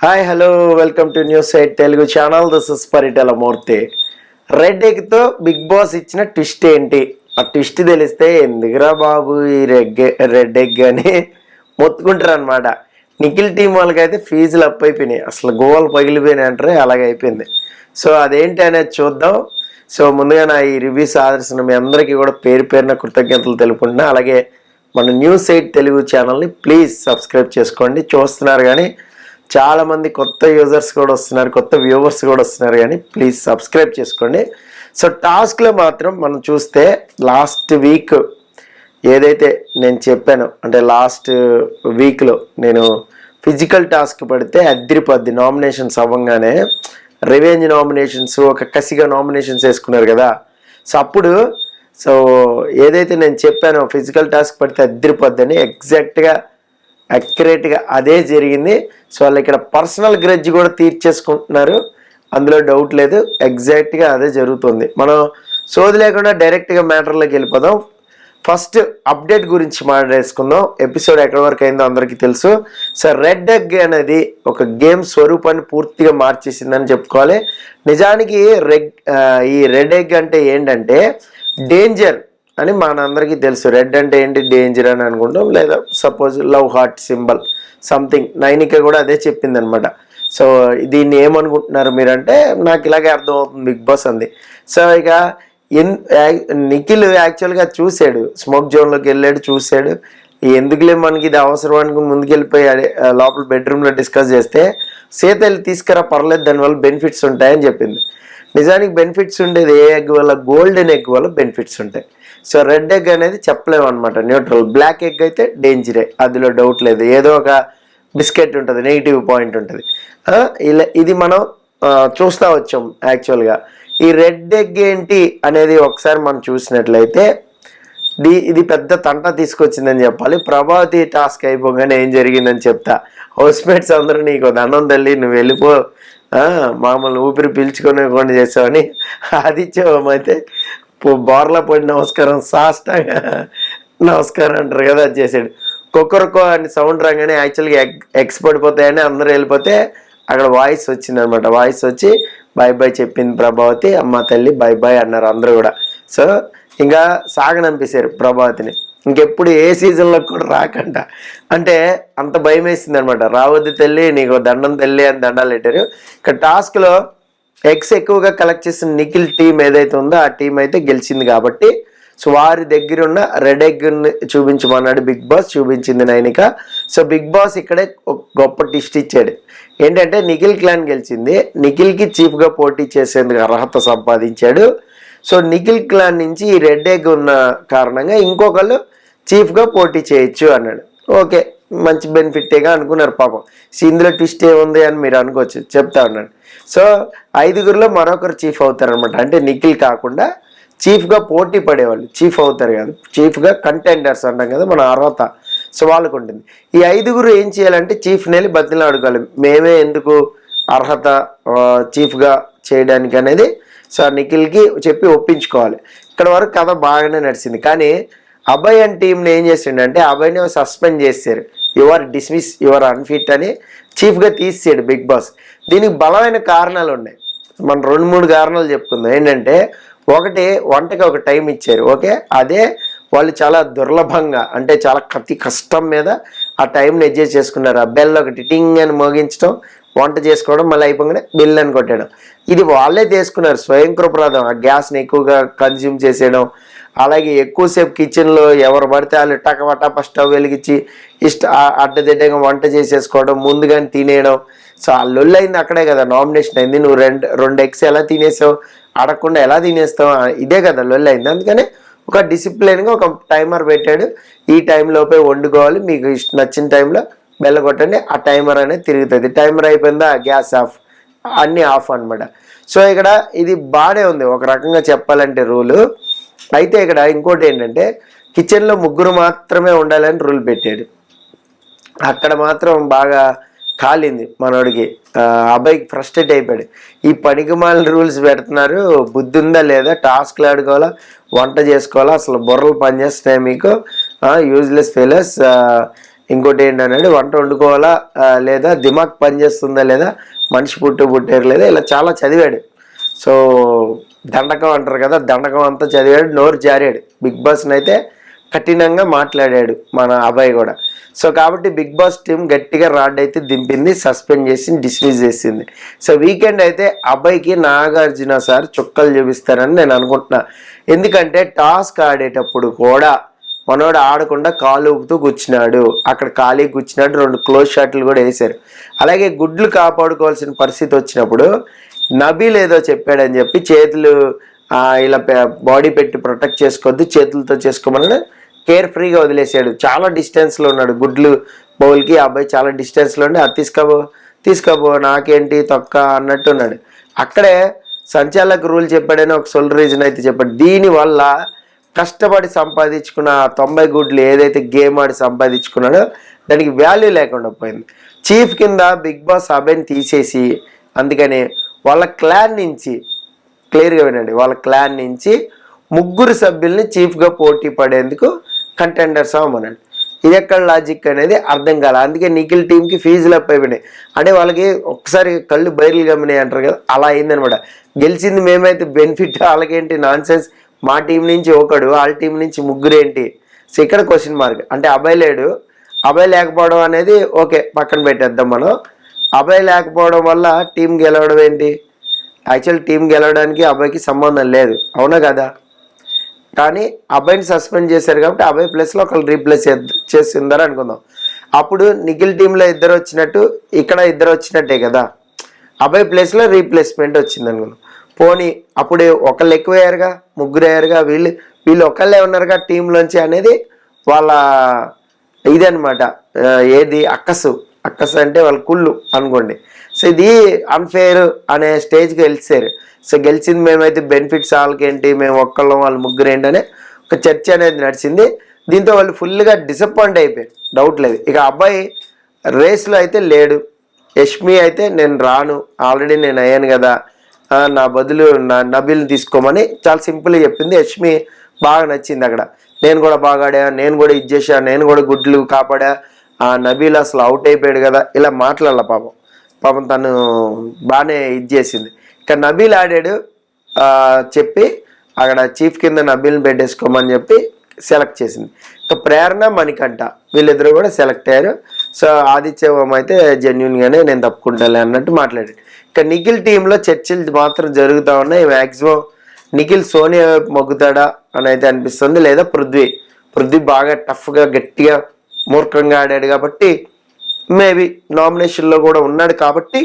Hi hello welcome to news site Telugu channel. This is Paritala Murthy. Red ఎగ్తో Bigg Boss ఇచ్చిన twist ఏంటి? ఆ twist తెలిస్తే ఎందుకురా బాబు ఈ రెడ్ ఎగ్ అని మొత్తుకుంటారు అనమాట. నిఖిల్ టీం వాళ్ళకైతే ఫీజులు అప్ అయిపోయినాయి, అసలు గోవాలు పగిలిపోయినాయి అంటారు, అలాగే అయిపోయింది. సో అదేంటి అనేది చూద్దాం. సో ముందుగా నా ఈ రివ్యూస్ ఆదర్శన మీ అందరికీ కూడా పేరు పేరున కృతజ్ఞతలు తెలుపుకుంటున్నా. అలాగే మన న్యూస్ ఎయిట్ తెలుగు ఛానల్ని ప్లీజ్ సబ్స్క్రైబ్ చేసుకోండి. చూస్తున్నారు కానీ చాలామంది కొత్త యూజర్స్ కూడా వస్తున్నారు, కొత్త వ్యూవర్స్ కూడా వస్తున్నారు, కానీ ప్లీజ్ సబ్స్క్రైబ్ చేసుకోండి. సో టాస్క్లో మాత్రం మనం చూస్తే లాస్ట్ వీక్ ఏదైతే నేను చెప్పానో, అంటే లాస్ట్ వీక్లో నేను ఫిజికల్ టాస్క్ పడితే అద్రిపద్ది నామినేషన్స్ అవ్వగానే రివెంజ్ నామినేషన్స్ ఒక కసిగా నామినేషన్స్ వేసుకున్నారు కదా. సో అప్పుడు ఏదైతే నేను చెప్పానో ఫిజికల్ టాస్క్ పడితే అద్రిపద్దని ఎగ్జాక్ట్గా అక్యురేట్గా అదే జరిగింది. సో వాళ్ళు ఇక్కడ పర్సనల్ గ్రడ్జ్ కూడా తీర్చేసుకుంటున్నారు, అందులో డౌట్ లేదు. ఎగ్జాక్ట్గా అదే జరుగుతుంది. మనం సోది లేకుండా డైరెక్ట్గా మ్యాటర్లోకి వెళ్ళిపోదాం. ఫస్ట్ అప్డేట్ గురించి మాట్లాడేసుకుందాం. ఎపిసోడ్ ఎక్కడి వరకు అయిందో అందరికీ తెలుసు. సో రెడ్ ఎగ్ అనేది ఒక గేమ్ స్వరూపాన్ని పూర్తిగా మార్చేసిందని చెప్పుకోవాలి. నిజానికి ఈ రెడ్ ఎగ్ అంటే ఏంటంటే డేంజర్ అని మనందరికీ తెలుసు. రెడ్ అంటే ఏంటి, డేంజర్ అని అనుకుంటాం, లేదా suppose love heart symbol something. Nainika కూడా అదే చెప్పింది అనమాట. సో దీన్ని ఏమనుకుంటున్నారు మీరంటే, నాకు ఇలాగే అర్థమవుతుంది బిగ్ బాస్ అంది. సో ఇక నిఖిల్ యాక్చువల్గా చూశాడు, స్మోక్ జోన్లోకి వెళ్ళాడు, చూశాడు. ఎందుకులే మనకి ఇది అవసరం అనుకు ముందుకెళ్ళిపోయి లోపల బెడ్రూమ్లో డిస్కస్ చేస్తే సీత వెళ్ళి తీసుకురా పర్లేదు, దానివల్ల బెనిఫిట్స్ ఉంటాయని చెప్పింది. నిజానికి బెనిఫిట్స్ ఉండేది ఏ ఎగ్ వల్ల, గోల్డెన్ ఎగ్ వల్ల బెనిఫిట్స్ ఉంటాయి. సో రెడ్ ఎగ్ అనేది చెప్పలేము అనమాట, న్యూట్రల్. బ్లాక్ ఎగ్ అయితే డేంజరే, అందులో డౌట్ లేదు. ఏదో ఒక బిస్కెట్ ఉంటుంది, నెగిటివ్ పాయింట్ ఉంటుంది. ఇది మనం చూస్తూ వచ్చాం. యాక్చువల్గా ఈ రెడ్ ఎగ్ ఏంటి అనేది ఒకసారి మనం చూసినట్లయితే ఇది పెద్ద తంట తీసుకొచ్చిందని చెప్పాలి. ప్రభావతి టాస్క్ అయిపోగానే ఏం జరిగిందని చెప్తా. హౌస్మేట్స్ అందరూ నీకు దండం తల్లి, నువ్వు వెళ్ళిపో, మామూలు ఊపిరి పీల్చుకునే చేసావని ఆదిత్యం అయితే బోర్లా పడి నమస్కారం, సాష్టాగా నమస్కారం అంటారు కదా, అది చేసాడు. కుక్కరకో అని సౌండ్ రాగానే యాక్చువల్గా ఎగ్స్ పడిపోతాయని అందరూ వెళ్ళిపోతే అక్కడ వాయిస్ వచ్చింది అనమాట. వాయిస్ వచ్చి బాయ్ బాయ్ చెప్పింది ప్రభావతి. అమ్మ తల్లి బాయ్ బాయ్ అన్నారు అందరూ కూడా. సో ఇంకా సాగనంపేశారు ప్రభావతిని, ఇంకెప్పుడు ఏ సీజన్లో కూడా రాకంట. అంటే అంత భయం వేసింది అనమాట. రావద్దు తల్లి, నీకు దండం తల్లి అని దండాలు పెట్టారు. ఇక్కడ టాస్క్లో ఎగ్స్ ఎక్కువగా కలెక్ట్ చేసిన నిఖిల్ టీం ఏదైతే ఉందో ఆ టీం అయితే గెలిచింది కాబట్టి, సో వారి దగ్గర ఉన్న రెడ్ ఎగ్ని చూపించమన్నాడు బిగ్ బాస్. చూపించింది నైనిక. సో బిగ్ బాస్ ఇక్కడే ఒక గొప్ప టిస్ట్ ఇచ్చాడు. ఏంటంటే నిఖిల్ క్లాన్ గెలిచింది, నిఖిల్కి చీఫ్గా పోటీ చేసేందుకు అర్హత సంపాదించాడు. సో నిఖిల్ క్లాన్ నుంచి ఈ రెడ్ ఎగ్ ఉన్న కారణంగా ఇంకొకళ్ళు చీఫ్గా పోటీ చేయొచ్చు అన్నాడు. ఓకే, మంచి బెనిఫిట్టేగా అనుకున్నారు పాపం. సో ఇందులో ట్విస్ట్ ఏముంది అని మీరు అనుకోవచ్చు, చెప్తా ఉన్నాను. సో 5గురిలో మరొకరు చీఫ్ అవుతారనమాట. అంటే నిఖిల్ కాకుండా చీఫ్గా పోటీ పడేవాళ్ళు చీఫ్ అవుతారు కదా, చీఫ్గా కంటెండర్స్ అంటాం కదా మన అర్హత. సో వాళ్ళకు ఉంటుంది. ఈ 5గురు ఏం చేయాలంటే చీఫ్ని వెళ్ళి బతిలో అడగాలి, మేమే ఎందుకు అర్హత చీఫ్గా చేయడానికి అనేది. సో నిఖిల్కి చెప్పి ఒప్పించుకోవాలి. ఇక్కడ వరకు కథ బాగానే నడిచింది. కానీ అభయ్ అండ్ టీంని ఏం చేసిండంటే అభయ్ని సస్పెండ్ చేశారు. యువర్ డిస్మిస్, యువర్ అన్ఫిట్ అని చీఫ్గా తీసేసాడు బిగ్ బాస్. దీనికి బలమైన కారణాలు ఉన్నాయి. మనం 2-3 కారణాలు చెప్పుకుందాం. ఏంటంటే ఒకటి, వంటకి ఒక టైం ఇచ్చారు. ఓకే, అదే వాళ్ళు చాలా దుర్లభంగా, అంటే చాలా కష్టం మీద ఆ టైంని అడ్జస్ట్ చేసుకున్నారు. ఆ బెల్ ఒకటి టింగ్ అని మోగించడం, వంట చేసుకోవడం, మళ్ళీ అయిపోగానే బిల్ అని కొట్టడం. ఇది వాళ్ళే తీసుకున్నారు, స్వయం కృపరాధం. ఆ గ్యాస్ని ఎక్కువగా కన్జ్యూమ్ చేసేయడం, అలాగే ఎక్కువసేపు కిచెన్లో ఎవరు పడితే వాళ్ళు టకవటప స్టవ్ వెలిగించి అడ్డదిడ్డగా వంట చేసేసుకోవడం, ముందుగానే తినేయడం. సో ఆ లొల్లు అయింది అక్కడే కదా, నామినేషన్ అయింది. నువ్వు రెండు ఎగ్స్ ఎలా తినేసావు, అడగకుండా ఎలా తినేస్తావు, ఇదే కదా లొల్లు అయింది. అందుకని ఒక డిసిప్లిన్గా ఒక టైమర్ పెట్టాడు. ఈ టైంలోపే వండుకోవాలి, మీకు నచ్చిన టైంలో బెల్ల కొట్టండి, ఆ టైమర్ అనేది తిరుగుతుంది. టైమర్ అయిపోయిందా గ్యాస్ ఆఫ్, అన్నీ ఆఫ్ అనమాట. సో ఇక్కడ ఇది బాగానే ఉంది ఒక రకంగా చెప్పాలంటే రూలు. అయితే ఇక్కడ ఇంకోటి ఏంటంటే కిచెన్లో 3 మాత్రమే ఉండాలని రూల్ పెట్టాడు. అక్కడ మాత్రం బాగా కాలింది మనోడికి. అబ్బాయి ఫ్రస్ట్రేట్ అయిపోయాడు. ఈ పనికిమాలిన రూల్స్ పెడుతున్నారు, బుద్ధి ఉందా లేదా, టాస్క్లు ఆడుకోవాలా, వంట చేసుకోవాలా, అసలు బుర్రలు పనిచేస్తున్నాయి మీకు, యూజ్లెస్ ఫెయిలర్స్, ఇంకోటి ఏంటంటే వంట వండుకోవాలా లేదా దిమాగ్ పనిచేస్తుందా లేదా, మనిషి పుట్టారు లేదా, ఇలా చాలా చదివాడు. సో దండకం అంటారు కదా, దండకం అంతా చదివాడు, నోరు జారాడు. బిగ్ బాస్ని అయితే కఠినంగా మాట్లాడాడు మన అబ్బాయి కూడా. సో కాబట్టి బిగ్ బాస్ టీం గట్టిగా రాడ్ అయితే దింపింది, సస్పెండ్ చేసి డిస్మిస్ చేసింది. సో వీకెండ్ అయితే అబ్బాయికి నాగార్జున సార్ చుక్కలు చూపిస్తారని నేను అనుకుంటున్నా. ఎందుకంటే టాస్క్ ఆడేటప్పుడు కూడా మనోడు ఆడకుండా కాలు ఊపుతూ కూర్చున్నాడు, అక్కడ ఖాళీ కూర్చున్నాడు, 2 క్లోజ్ షాట్లు కూడా వేశారు. అలాగే గుడ్లు కాపాడుకోవాల్సిన పరిస్థితి వచ్చినప్పుడు నబీల్ ఏదో చెప్పాడని చెప్పి చేతులు ఇలా బాడీ పెట్టి ప్రొటెక్ట్ చేసుకోవద్దు, చేతులతో చేసుకోమని కేర్ ఫ్రీగా వదిలేసాడు. చాలా డిస్టెన్స్లో ఉన్నాడు గుడ్లు బౌల్కి. ఆ అబ్బాయి చాలా డిస్టెన్స్లో ఉండి అది తీసుకోబో నాకేంటి తొక్క అన్నట్టు ఉన్నాడు. అక్కడే సంచాలక రూల్ చెప్పాడని ఒక సొల్ రీజన్ అయితే చెప్పాడు. దీనివల్ల కష్టపడి సంపాదించుకున్న 90 గుడ్లు ఏదైతే గేమ్ ఆడి సంపాదించుకున్నాడో దానికి వాల్యూ లేకుండా పోయింది. చీఫ్ కింద బిగ్ బాస్ అబ్బాయిని తీసేసి, అందుకని వాళ్ళ క్లాన్ నుంచి, క్లియర్గా వినండి, వాళ్ళ క్లాన్ నుంచి 3 సభ్యుల్ని చీఫ్గా పోటీ పడేందుకు కంటెండర్స్ అవ్వమనండి. ఇది ఎక్కడ లాజిక్ అనేది అర్థం కాల. అందుకే నిఖిల్ టీంకి ఫీజులు అప్ అయిపోయినాయి. అంటే వాళ్ళకి ఒకసారి కళ్ళు బయర్లు గమ్మినాయి అంటారు కదా, అలా అయిందనమాట. గెలిచింది మేమైతే బెనిఫిట్, వాళ్ళకేంటి నాన్ సెన్స్. మా టీం నుంచి ఒకడు, వాళ్ళ టీం నుంచి 3 ఏంటి. సో ఇక్కడ క్వశ్చన్ మార్క్. అంటే అబ్బాయి లేడు, అబ్బాయి లేకపోవడం అనేది ఓకే పక్కన పెట్టేద్దాం మనం. అబ్బాయి లేకపోవడం వల్ల టీం గెలవడం ఏంటి? యాక్చువల్ టీం గెలవడానికి అబ్బాయికి సంబంధం లేదు, అవునా కదా? కానీ అబ్బాయిని సస్పెండ్ చేశారు కాబట్టి అబ్బాయి ప్లేస్లో ఒకళ్ళు రీప్లేస్ చేసిందారు అనుకుందాం. అప్పుడు నిఖిల్ టీంలో 2 వచ్చినట్టు ఇక్కడ 2 వచ్చినట్టే కదా. అబ్బాయి ప్లేస్లో రీప్లేస్మెంట్ వచ్చింది అనుకుందాం. పోనీ అప్పుడు ఒకళ్ళు ఎక్కువయ్యారుగా, 3 అయ్యారుగా, వీళ్ళు ఒకళ్ళే ఉన్నారుగా టీంలోంచి అనేది వాళ్ళ ఇది అనమాట. ఏది అక్కసు అంటే వాళ్ళ కుళ్ళు అనుకోండి. సో ఇది అన్ఫేర్ అనే స్టేజ్కి వెళ్ళారు. సో గెలిచింది మేమైతే బెనిఫిట్స్ వాళ్ళకేంటి, మేము ఒక్కళ్ళం వాళ్ళు 3 ఏంటి అనే ఒక చర్చ అనేది నడిచింది. దీంతో వాళ్ళు ఫుల్గా డిసప్పాయింట్ అయిపోయారు, డౌట్ లేదు. ఇక అబ్బాయి రేస్లో అయితే లేడు. యష్మి అయితే నేను రాను, ఆల్రెడీ నేను అయ్యాను కదా, నా బదులు నబీల్ని తీసుకోమని చాలా సింపుల్గా చెప్పింది. యష్మి బాగా నచ్చింది అక్కడ. నేను కూడా బాగా ఆడా, నేను కూడా ఇది చేశా, నేను కూడా గుడ్లు కాపాడా, నబీల్ అసలు అవుట్ అయిపోయాడు కదా, ఇలా మాట్లాడాల. పాపం తను బాగానే ఇది చేసింది. ఇక నబీల్ ఆడాడు చెప్పి అక్కడ చీఫ్ కింద నబీల్ని పెట్టేసుకోమని చెప్పి సెలెక్ట్ చేసింది. ఇక ప్రేరణ, మణికంఠ వీళ్ళిద్దరు కూడా సెలెక్ట్ అయ్యారు. సో ఆదిత్యవం అయితే జెన్యున్గానే నేను తప్పుకుంటాలే అన్నట్టు మాట్లాడాడు. ఇక నిఖిల్ టీంలో చర్చలు మాత్రం జరుగుతూ ఉన్నాయి. మ్యాక్సిమం నిఖిల్ సోనియా వైపు మొగ్గుతాడా అని అయితే అనిపిస్తుంది, లేదా పృథ్వీ బాగా టఫ్గా గట్టిగా మూర్ఖంగా ఆడాడు కాబట్టి మేబీ నామినేషన్లో కూడా ఉన్నాడు కాబట్టి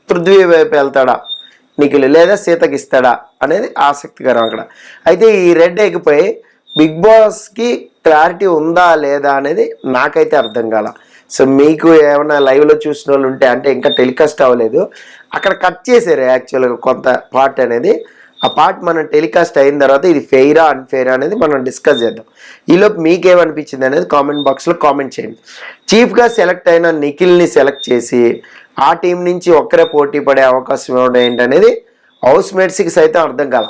పృథ్వీ వైపు వెళ్తాడా నిఖిల్, లేదా సీతకి ఇస్తాడా అనేది ఆసక్తికరం అక్కడ. అయితే ఈ రెడ్ ఎగ్పై బిగ్ బాస్కి క్లారిటీ ఉందా లేదా అనేది నాకైతే అర్థం కాల. సో మీకు ఏమైనా లైవ్లో చూసిన వాళ్ళు ఉంటే, అంటే ఇంకా టెలికాస్ట్ అవ్వలేదు, అక్కడ కట్ చేశారు యాక్చువల్గా కొంత పార్ట్ అనేది. ఆ పార్ట్ మనం టెలికాస్ట్ అయిన తర్వాత ఇది ఫెయిరా అన్ఫెయిరా అనేది మనం డిస్కస్ చేద్దాం. ఈలోపు మీకేమనిపించింది అనేది కామెంట్ బాక్స్లో కామెంట్ చేయండి. చీఫ్గా సెలెక్ట్ అయిన నిఖిల్ని సెలెక్ట్ చేసి ఆ టీం నుంచి ఒక్కరే పోటీ పడే అవకాశం ఇవ్వడం ఏంటనేది హౌస్ మేట్స్కి సైతం అర్థం కాల.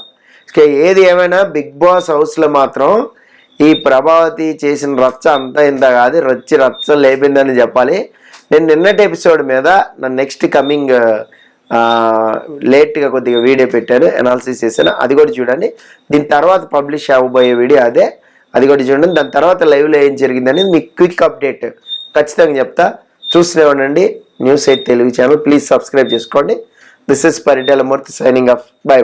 ఏది ఏమైనా బిగ్ బాస్ హౌస్లో మాత్రం ఈ ప్రభావతి చేసిన రచ్చ అంతా ఇంత కాదు, రచ్చ లేపిందని చెప్పాలి. నేను నిన్నటి ఎపిసోడ్ మీద నా నెక్స్ట్ కమింగ్ లేట్గా కొద్దిగా వీడియో పెట్టాను, అనాలిసిస్ చేశాను, అది కూడా చూడండి. దీని తర్వాత పబ్లిష్ అవ్వబోయే వీడియో అదే, అది కూడా చూడండి. దాని తర్వాత లైవ్లో ఏం జరిగిందని మీకు క్విక్ అప్డేట్ ఖచ్చితంగా చెప్తా. చూస్తూనే ఉండండి news 8 Telugu channel. Please subscribe చేసుకోండి. This is Paritala Murthy signing off. By.